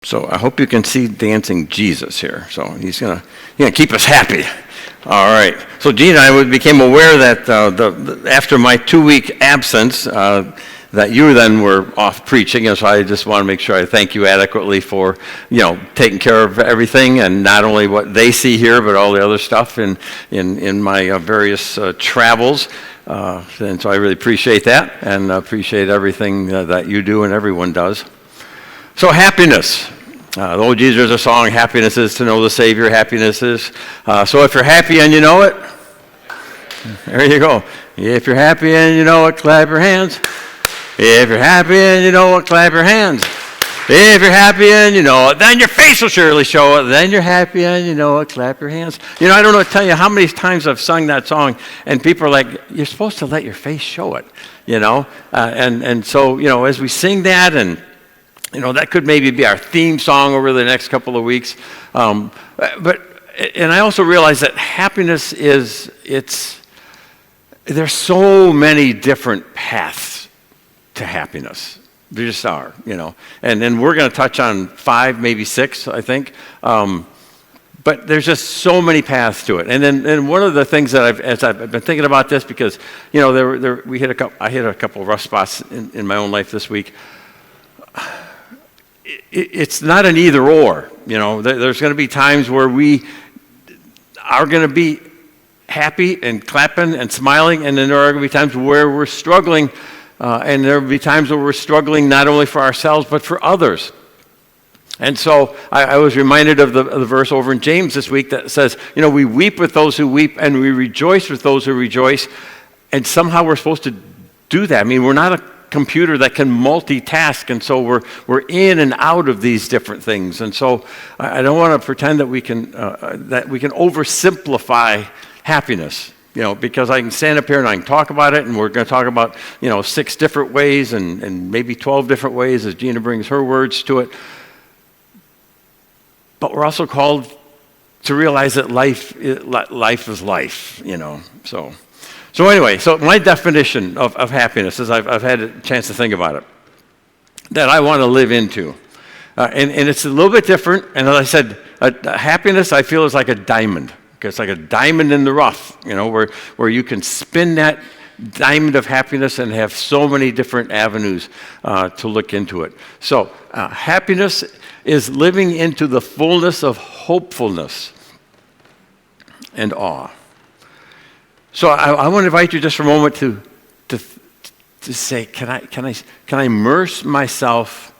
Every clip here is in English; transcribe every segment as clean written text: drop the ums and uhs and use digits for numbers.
So I hope you can see dancing Jesus here. So he's gonna keep us happy. All right. So Gene and I became aware that after my 2-week absence, that you then were off preaching, and so I just want to make sure I thank you adequately for taking care of everything, and not only what they see here, but all the other stuff in my various travels. And so I really appreciate that, and appreciate everything that you do and everyone does. So happiness. The old Jesus, there's a song, happiness is to know the Savior, happiness is. So if you're happy and you know it, there you go. If you're happy and you know it, clap your hands. If you're happy and you know it, clap your hands. If you're happy and you know it, then your face will surely show it. Then you're happy and you know it, clap your hands. I don't know to tell you how many times I've sung that song, and people are like, you're supposed to let your face show it, And so, as we sing that, and that could maybe be our theme song over the next couple of weeks. And I also realize that happiness there's so many different paths to happiness. There just are, And then we're going to touch on 5, maybe 6, I think. But there's just so many paths to it. And then one of the things that as I've been thinking about this, because, I hit a couple of rough spots in my own life this week. It's not an either or, There's going to be times where we are going to be happy and clapping and smiling, and then there are going to be times where we're struggling, and there will be times where we're struggling not only for ourselves but for others. And so I was reminded of the verse over in James this week that says, we weep with those who weep and we rejoice with those who rejoice, and somehow we're supposed to do that. We're not a computer that can multitask, and so we're in and out of these different things. And so I don't want to pretend that we can oversimplify happiness, because I can stand up here and I can talk about it, and we're going to talk about 6 different ways and maybe 12 different ways as Gina brings her words to it. But we're also called to realize that life is life, So anyway, my definition of happiness, as I've had a chance to think about it, that I want to live into. And it's a little bit different. And as I said, happiness I feel is like a diamond. It's like a diamond in the rough, where you can spin that diamond of happiness and have so many different avenues to look into it. So happiness is living into the fullness of hopefulness and awe. So I want to invite you just for a moment to say, can I immerse myself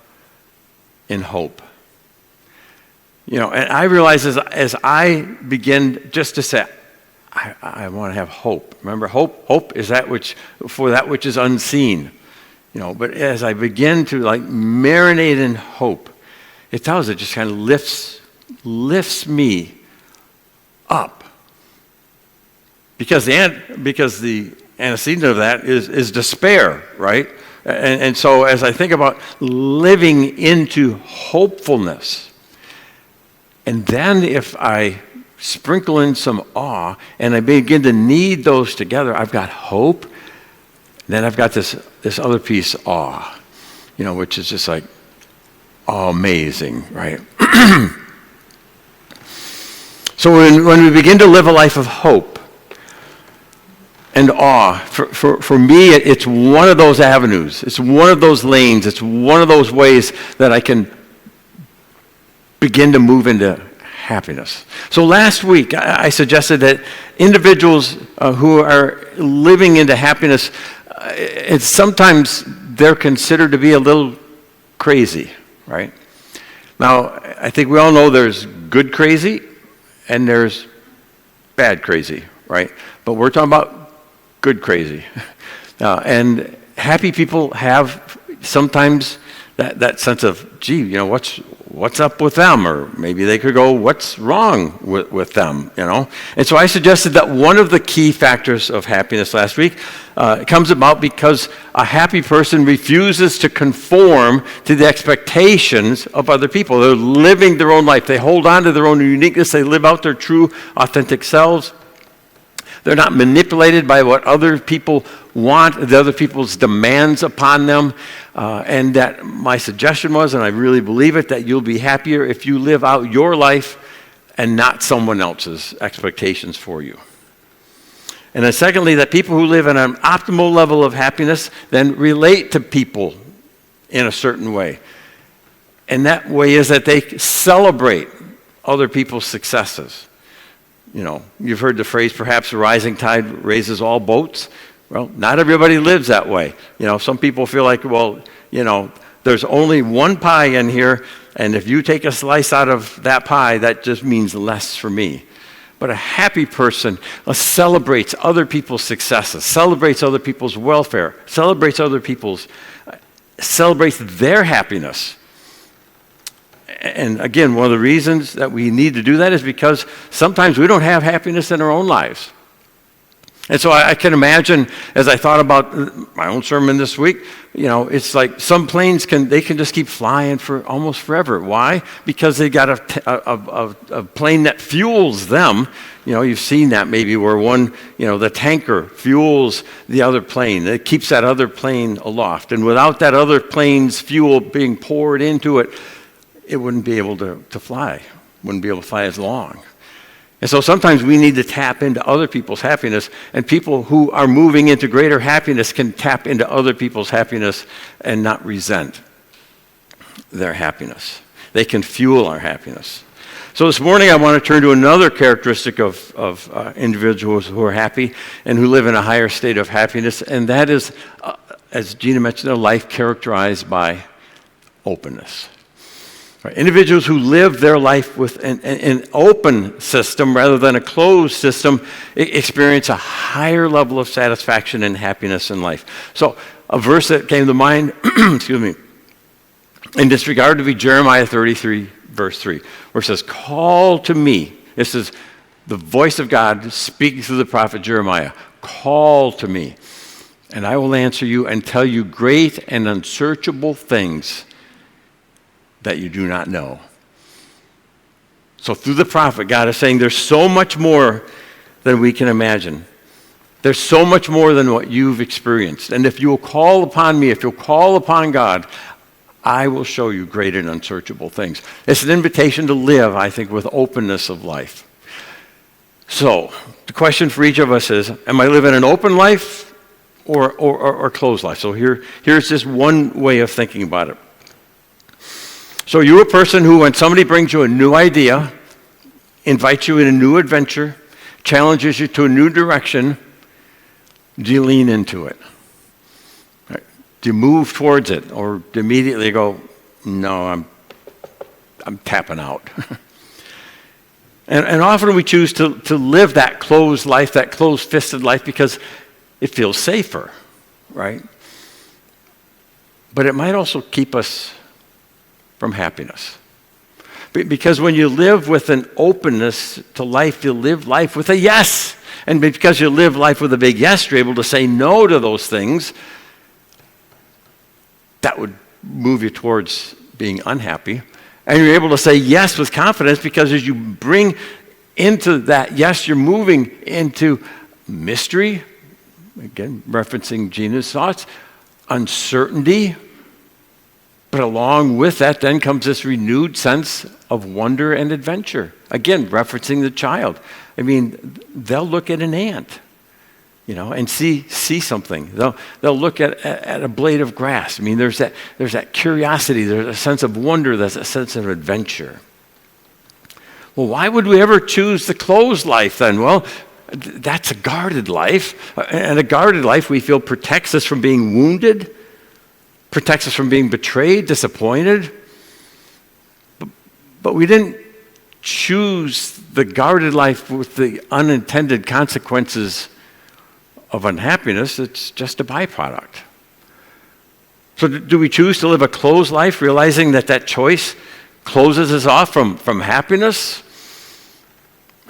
in hope? And I realize as I begin just to say, I want to have hope. Remember, hope is that which is unseen. But as I begin to marinate in hope, it just kind of lifts me up. Because the antecedent of that is despair, right? And so as I think about living into hopefulness, and then if I sprinkle in some awe and I begin to knead those together, I've got hope, then I've got this other piece, awe, which is just like amazing, right? So when we begin to live a life of hope and awe, for me, it's one of those avenues. It's one of those lanes. It's one of those ways that I can begin to move into happiness. So last week, I suggested that individuals who are living into happiness, sometimes they're considered to be a little crazy, right? Now, I think we all know there's good crazy and there's bad crazy, right? But we're talking about good crazy. And happy people have sometimes that sense of, gee, what's up with them? Or maybe they could go, what's wrong with them? And so I suggested that one of the key factors of happiness last week comes about because a happy person refuses to conform to the expectations of other people. They're living their own life. They hold on to their own uniqueness. They live out their true, authentic selves. They're not manipulated by what other people want, the other people's demands upon them. And that my suggestion was, and I really believe it, that you'll be happier if you live out your life and not someone else's expectations for you. And then secondly, that people who live at an optimal level of happiness then relate to people in a certain way. And that way is that they celebrate other people's successes. You know, you've heard the phrase, perhaps a rising tide raises all boats. Well, not everybody lives that way. You know, some people feel like, well, you know, there's only one pie in here, and if you take a slice out of that pie, that just means less for me. But a happy person celebrates other people's successes, celebrates other people's welfare, celebrates their happiness. And again, one of the reasons that we need to do that is because sometimes we don't have happiness in our own lives. And so I can imagine, as I thought about my own sermon this week, you know, it's like some planes can just keep flying for almost forever. Why? Because they got a plane that fuels them. You know, you've seen that maybe where one, you know, the tanker fuels the other plane. It keeps that other plane aloft. And without that other plane's fuel being poured into it, it wouldn't be able to fly, wouldn't be able to fly as long. And so sometimes we need to tap into other people's happiness, and people who are moving into greater happiness can tap into other people's happiness and not resent their happiness. They can fuel our happiness. So this morning I want to turn to another characteristic of individuals who are happy and who live in a higher state of happiness, and that is, as Gina mentioned, a life characterized by openness. Right. Individuals who live their life with an open system rather than a closed system experience a higher level of satisfaction and happiness in life. So a verse that came to mind, excuse me, in this regard would be Jeremiah 33, verse 3, where it says, "Call to me." This is the voice of God speaking through the prophet Jeremiah. "Call to me, and I will answer you and tell you great and unsearchable things that you do not know." So through the prophet, God is saying there's so much more than we can imagine. There's so much more than what you've experienced. And if you'll call upon me, if you'll call upon God, I will show you great and unsearchable things. It's an invitation to live, I think, with openness of life. So the question for each of us is, am I living an open life or closed life? So here's just one way of thinking about it. So you're a person who, when somebody brings you a new idea, invites you in a new adventure, challenges you to a new direction, do you lean into it? Right? Do you move towards it, or do you immediately go, no, I'm tapping out? and often we choose to live that closed life, that closed-fisted life, because it feels safer, right? But it might also keep us from happiness. Because when you live with an openness to life, you live life with a yes. And because you live life with a big yes, you're able to say no to those things that would move you towards being unhappy. And you're able to say yes with confidence, because as you bring into that yes, you're moving into mystery, again, referencing Gina's thoughts, uncertainty. But along with that then comes this renewed sense of wonder and adventure. Again, referencing the child. I mean, they'll look at an ant, you know, and see something. They'll look at a blade of grass. I mean, there's that curiosity, there's a sense of wonder, there's a sense of adventure. Well, why would we ever choose the closed life then? Well, that's a guarded life. And a guarded life, we feel, protects us from being wounded, protects us from being betrayed, disappointed. But we didn't choose the guarded life with the unintended consequences of unhappiness. It's just a byproduct. So do we choose to live a closed life, realizing that choice closes us off from happiness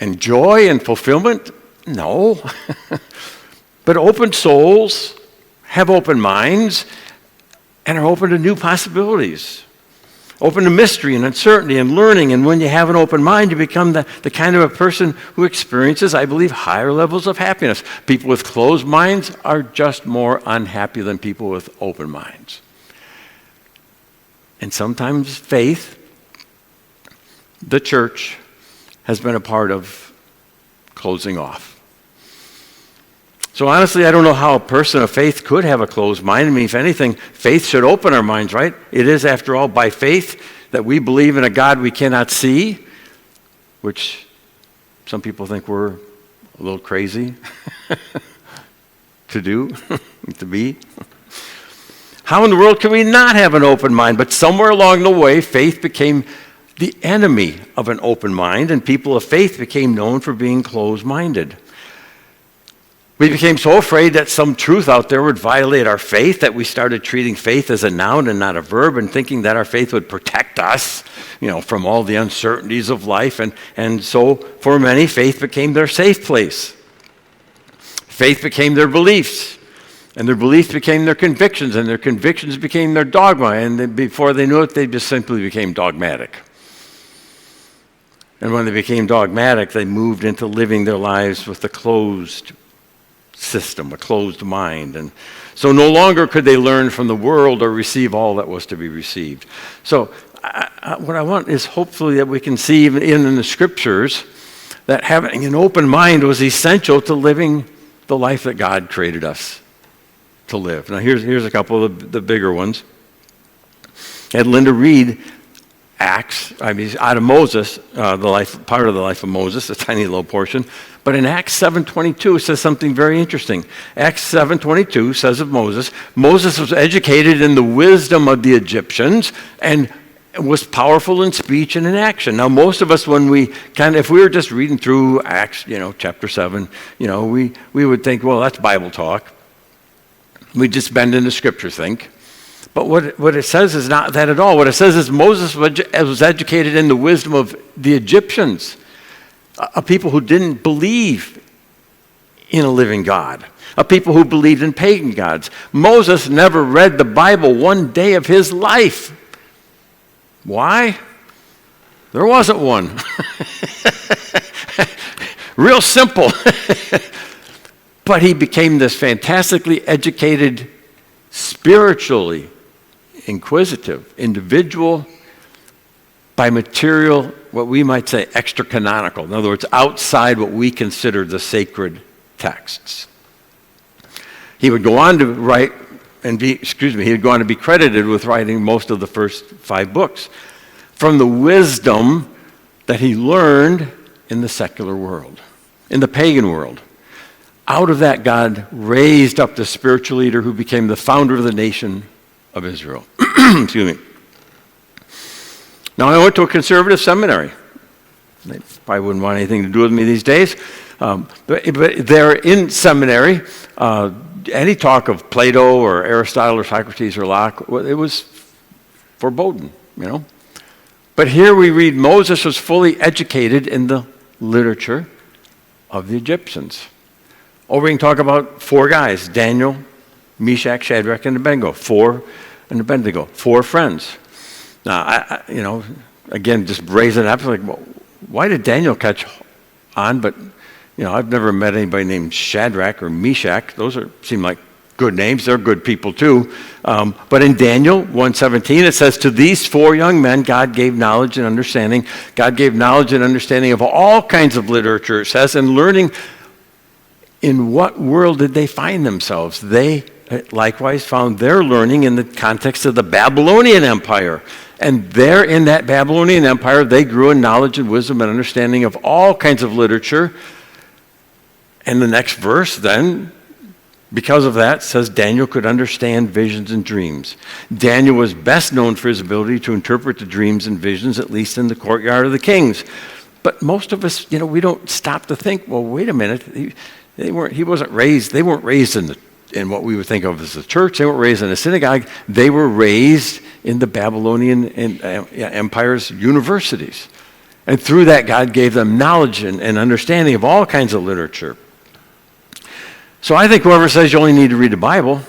and joy and fulfillment? No. But open souls have open minds and are open to new possibilities. open to mystery and uncertainty and learning. And when you have an open mind, you become the kind of a person who experiences, I believe, higher levels of happiness. People with closed minds are just more unhappy than people with open minds. And sometimes faith, the church, has been a part of closing off. So honestly, I don't know how a person of faith could have a closed mind. I mean, if anything, faith should open our minds, right? It is, after all, by faith that we believe in a God we cannot see, which some people think we're a little crazy to do, to be. How in the world can we not have an open mind? But somewhere along the way, faith became the enemy of an open mind, and people of faith became known for being closed-minded. We became so afraid that some truth out there would violate our faith that we started treating faith as a noun and not a verb, and thinking that our faith would protect us, from all the uncertainties of life. And so for many, faith became their safe place. Faith became their beliefs, and their beliefs became their convictions, and their convictions became their dogma. And before they knew it, they just simply became dogmatic. And when they became dogmatic, they moved into living their lives with a closed system, a closed mind. And so no longer could they learn from the world or receive all that was to be received. So what I want is hopefully that we can see even in the scriptures that having an open mind was essential to living the life that God created us to live. Now here's a couple of the bigger ones. I had Linda read out of Moses, part of the life of Moses, a tiny little portion. But in Acts 7:22, it says something very interesting. Acts 7:22 says of Moses was educated in the wisdom of the Egyptians and was powerful in speech and in action. Now, most of us, if we were just reading through Acts, chapter 7, we would think, well, that's Bible talk. We'd just bend into Scripture, think. But what it says is not that at all. What it says is Moses was educated in the wisdom of the Egyptians, a people who didn't believe in a living God, a people who believed in pagan gods. Moses never read the Bible one day of his life. Why? There wasn't one. Real simple. But he became this fantastically educated, spiritually inquisitive individual by material, what we might say, extra-canonical. In other words, outside what we consider the sacred texts. He would go on to write he would go on to be credited with writing most of the first 5 books from the wisdom that he learned in the secular world, in the pagan world. Out of that, God raised up the spiritual leader who became the founder of the nation of Israel. Excuse me. Now, I went to a conservative seminary. They probably wouldn't want anything to do with me these days. But there in seminary, any talk of Plato or Aristotle or Socrates or Locke, it was forbidden, But here we read Moses was fully educated in the literature of the Egyptians. Or we can talk about 4 guys, Daniel, Meshach, Shadrach, and Abednego. 4 friends. Now, again, just brazen up, like, well, why did Daniel catch on? But, I've never met anybody named Shadrach or Meshach. Those seem like good names. They're good people too. But in Daniel 1:17, it says, to these 4 young men, God gave knowledge and understanding. God gave knowledge and understanding of all kinds of literature, it says, and learning. In what world did they find themselves? They likewise found their learning in the context of the Babylonian Empire. And there in that Babylonian Empire, they grew in knowledge and wisdom and understanding of all kinds of literature. And the next verse then, because of that, says Daniel could understand visions and dreams. Daniel was best known for his ability to interpret the dreams and visions, at least in the courtyard of the kings. But most of us, we don't stop to think, well, wait a minute. They weren't raised in what we would think of as the church. They weren't raised in a synagogue. They were raised in the Babylonian Empire's universities. And through that, God gave them knowledge and understanding of all kinds of literature. So I think whoever says you only need to read the Bible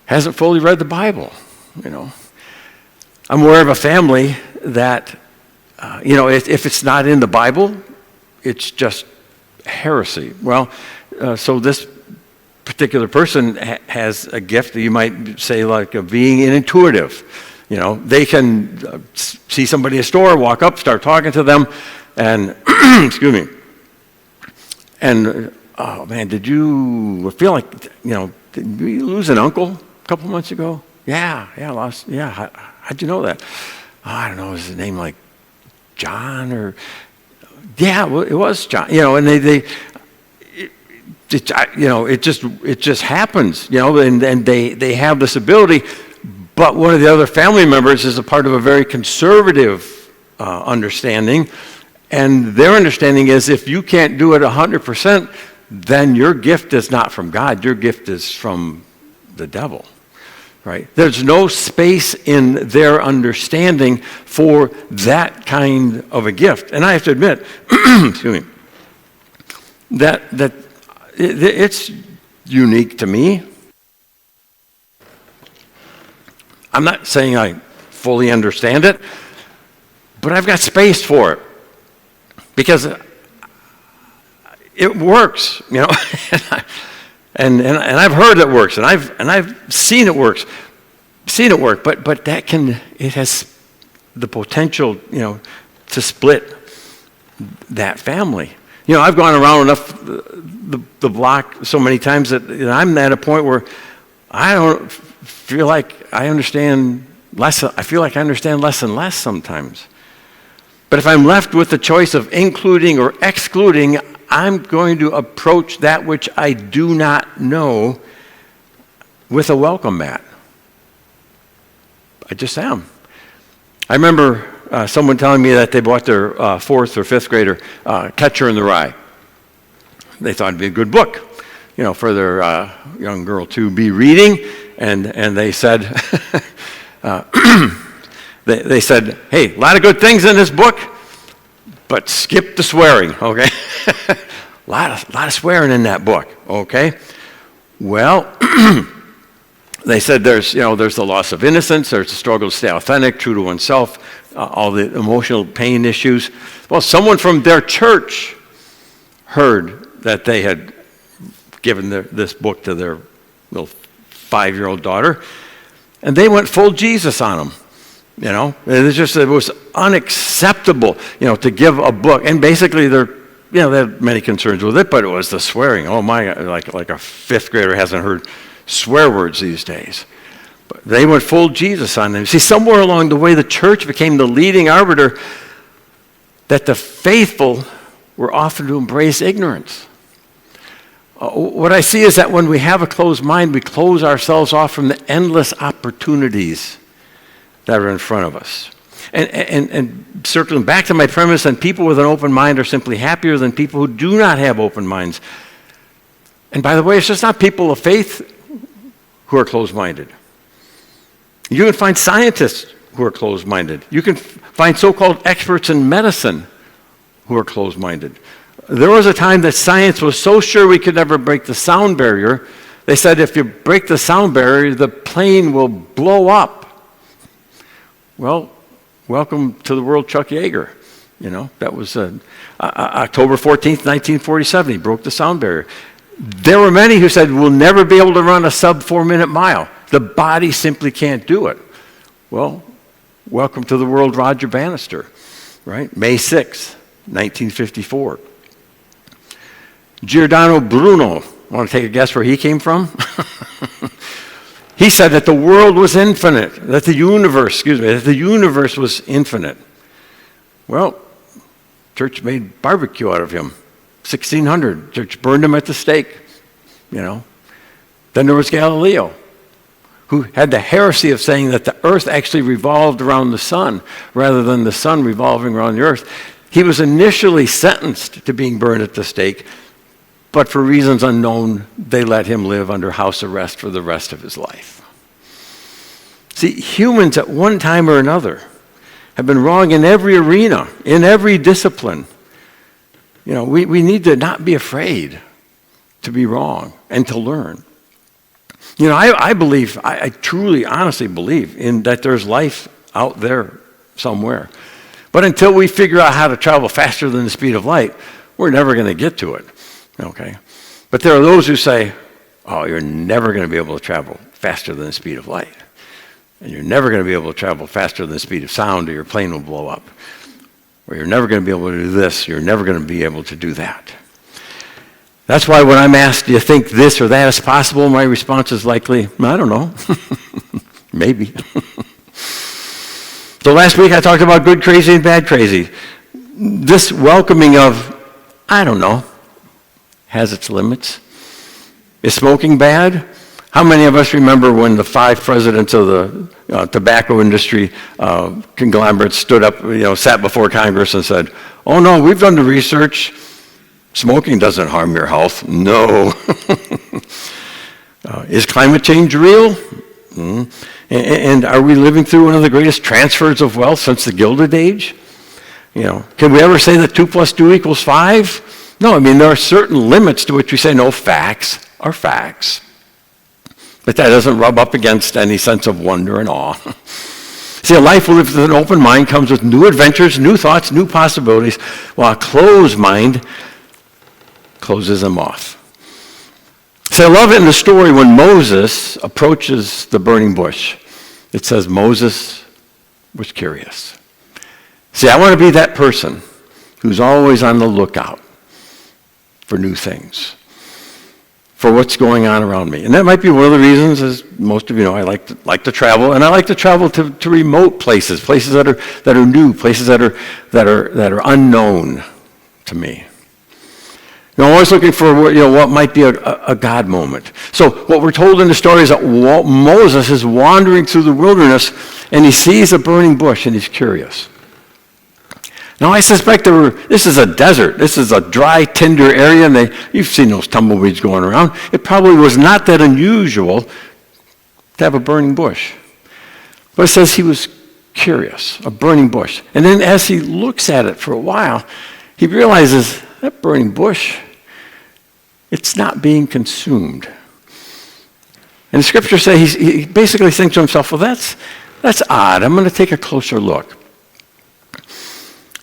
hasn't fully read the Bible, I'm aware of a family that, if it's not in the Bible, it's just heresy. Well, so this particular person has a gift that you might say like of being an intuitive. They can see somebody in a store, walk up, start talking to them, and, excuse me, and, oh man, did you feel like, did we lose an uncle a couple months ago? Yeah, lost, yeah, how'd you know that? Oh, I don't know, is his name like John or, yeah, well, it was John, and it just happens, and they have this ability. But one of the other family members is a part of a very conservative understanding, and their understanding is if you can't do it 100%, then your gift is not from God. Your gift is from the devil, right? There's no space in their understanding for that kind of a gift. And I have to admit, excuse me, that it's unique to me. I'm not saying I fully understand it, but I've got space for it because it works, and I've heard it works, and I've seen it work, but it has the potential, to split that family. I've gone around enough the block so many times that I'm at a point where I don't feel like I understand less. I feel like I understand less and less sometimes. But if I'm left with the choice of including or excluding, I'm going to approach that which I do not know with a welcome mat. I just am. I remember someone telling me that they bought their fourth or fifth grader Catcher in the Rye. They thought it'd be a good book, for their young girl to be reading. And they said, they said, hey, a lot of good things in this book, but skip the swearing, okay? a lot of swearing in that book, okay? Well, they said there's the loss of innocence, there's the struggle to stay authentic, true to oneself, all the emotional pain issues. Well, someone from their church heard that they had given this book to their little 5-year-old daughter, and they went full Jesus on them. It was unacceptable, to give a book, and basically they had many concerns with it, but it was the swearing. Oh my, like a fifth grader hasn't heard swear words these days. But they went full Jesus on them. See, somewhere along the way, the church became the leading arbiter that the faithful were often to embrace ignorance. What I see is that when we have a closed mind, we close ourselves off from the endless opportunities that are in front of us. And circling back to my premise, and people with an open mind are simply happier than people who do not have open minds. And by the way, it's just not people of faith who are closed-minded. You can find scientists who are closed-minded. You can find so-called experts in medicine who are closed-minded. There was a time that science was so sure we could never break the sound barrier, they said if you break the sound barrier, the plane will blow up. Well, welcome to the world, Chuck Yeager. That was October 14th, 1947. He broke the sound barrier. There were many who said we'll never be able to run a sub 4-minute mile. The body simply can't do it. Well, welcome to the world, Roger Bannister, right? May 6th, 1954. Giordano Bruno, want to take a guess where he came from? He said that the world was infinite, that the universe was infinite. Well, church made barbecue out of him. 1600, church burned him at the stake, Then there was Galileo, who had the heresy of saying that the earth actually revolved around the sun rather than the sun revolving around the earth. He was initially sentenced to being burned at the stake, but for reasons unknown, they let him live under house arrest for the rest of his life. See, humans at one time or another have been wrong in every arena, in every discipline. We need to not be afraid to be wrong and to learn. I truly, honestly believe in that there's life out there somewhere. But until we figure out how to travel faster than the speed of light, we're never going to get to it, okay? But there are those who say, oh, you're never going to be able to travel faster than the speed of light. And you're never going to be able to travel faster than the speed of sound, or your plane will blow up. Or you're never going to be able to do this, you're never going to be able to do that. That's why when I'm asked, do you think this or that is possible, my response is likely, I don't know. Maybe. So last week I talked about good crazy and bad crazy. This welcoming of, I don't know, has its limits. Is smoking bad? How many of us remember when the 5 presidents of the tobacco industry conglomerates stood up, sat before Congress and said, oh no, we've done the research. Smoking doesn't harm your health. No. Is climate change real? And are we living through one of the greatest transfers of wealth since the Gilded Age? Can we ever say that 2 + 2 = 5? No, there are certain limits to which we say, no, facts are facts. But that doesn't rub up against any sense of wonder and awe. See, a life lived with an open mind comes with new adventures, new thoughts, new possibilities, while a closed mind closes them off. So I love it in the story when Moses approaches the burning bush. It says Moses was curious. See, I want to be that person who's always on the lookout for new things, for what's going on around me. And that might be one of the reasons, as most of you know, I like to travel, and I like to travel to remote places that are new, places that are unknown to me. I'm always looking for what might be a God moment. So what we're told in the story is that Moses is wandering through the wilderness, and he sees a burning bush, and he's curious. Now, I suspect this is a desert. This is a dry, tinder area, and you've seen those tumbleweeds going around. It probably was not that unusual to have a burning bush. But it says he was curious, a burning bush. And then as he looks at it for a while, he realizes that burning bush, it's not being consumed. And the scriptures say he basically thinks to himself, well, that's odd. I'm going to take a closer look.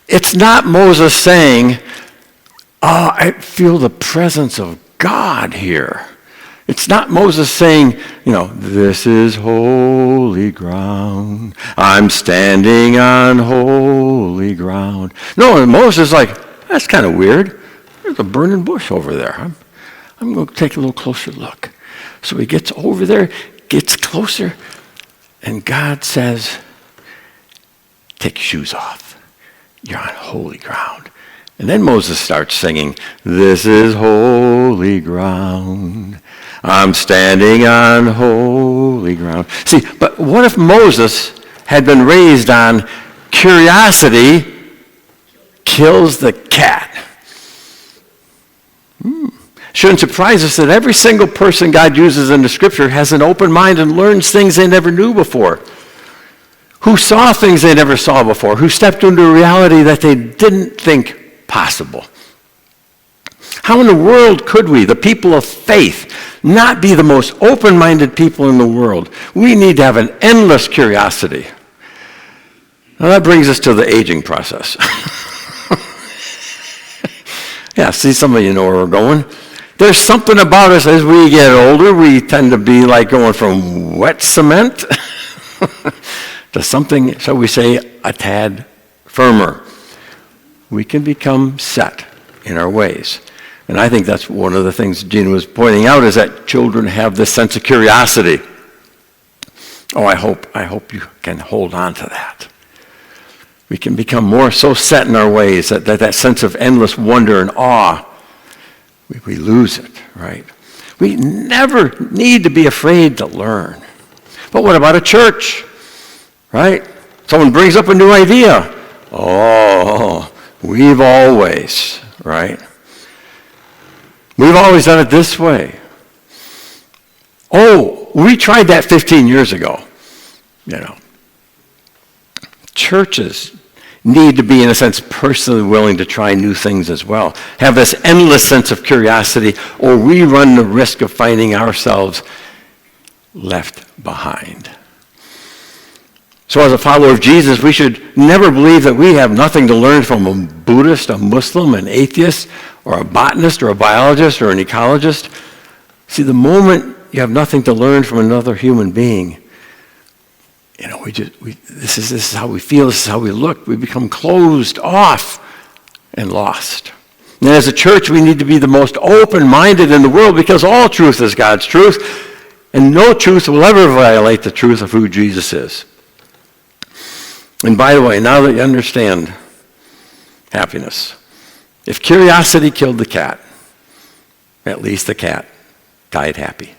It's not Moses saying, oh, I feel the presence of God here. It's not Moses saying, this is holy ground. I'm standing on holy ground. No, and Moses is like, that's kind of weird. There's a burning bush over there. I'm going to take a little closer look. So he gets over there, gets closer, and God says, take your shoes off. You're on holy ground. And then Moses starts singing, this is holy ground. I'm standing on holy ground. See, but what if Moses had been raised on curiosity kills the cat? Shouldn't surprise us that every single person God uses in the scripture has an open mind and learns things they never knew before. Who saw things they never saw before, who stepped into a reality that they didn't think possible. How in the world could we, the people of faith, not be the most open-minded people in the world? We need to have an endless curiosity. Now that brings us to the aging process. Yeah, see, some of you know where we're going. There's something about us as we get older, we tend to be like going from wet cement to something, shall we say, a tad firmer. We can become set in our ways. And I think that's one of the things Gina was pointing out, is that children have this sense of curiosity. Oh, I hope you can hold on to that. We can become more so set in our ways that sense of endless wonder and awe, we lose it, right? We never need to be afraid to learn. But what about a church, right? Someone brings up a new idea. Oh, we've always, right? We've always done it this way. Oh, we tried that 15 years ago. Churches need to be, in a sense, personally willing to try new things as well. Have this endless sense of curiosity, or we run the risk of finding ourselves left behind. So as a follower of Jesus, we should never believe that we have nothing to learn from a Buddhist, a Muslim, an atheist, or a botanist, or a biologist, or an ecologist. See, the moment you have nothing to learn from another human being, this is how we feel, this is how we look. We become closed off and lost. And as a church, we need to be the most open-minded in the world because all truth is God's truth, and no truth will ever violate the truth of who Jesus is. And by the way, now that you understand happiness, if curiosity killed the cat, at least the cat died happy.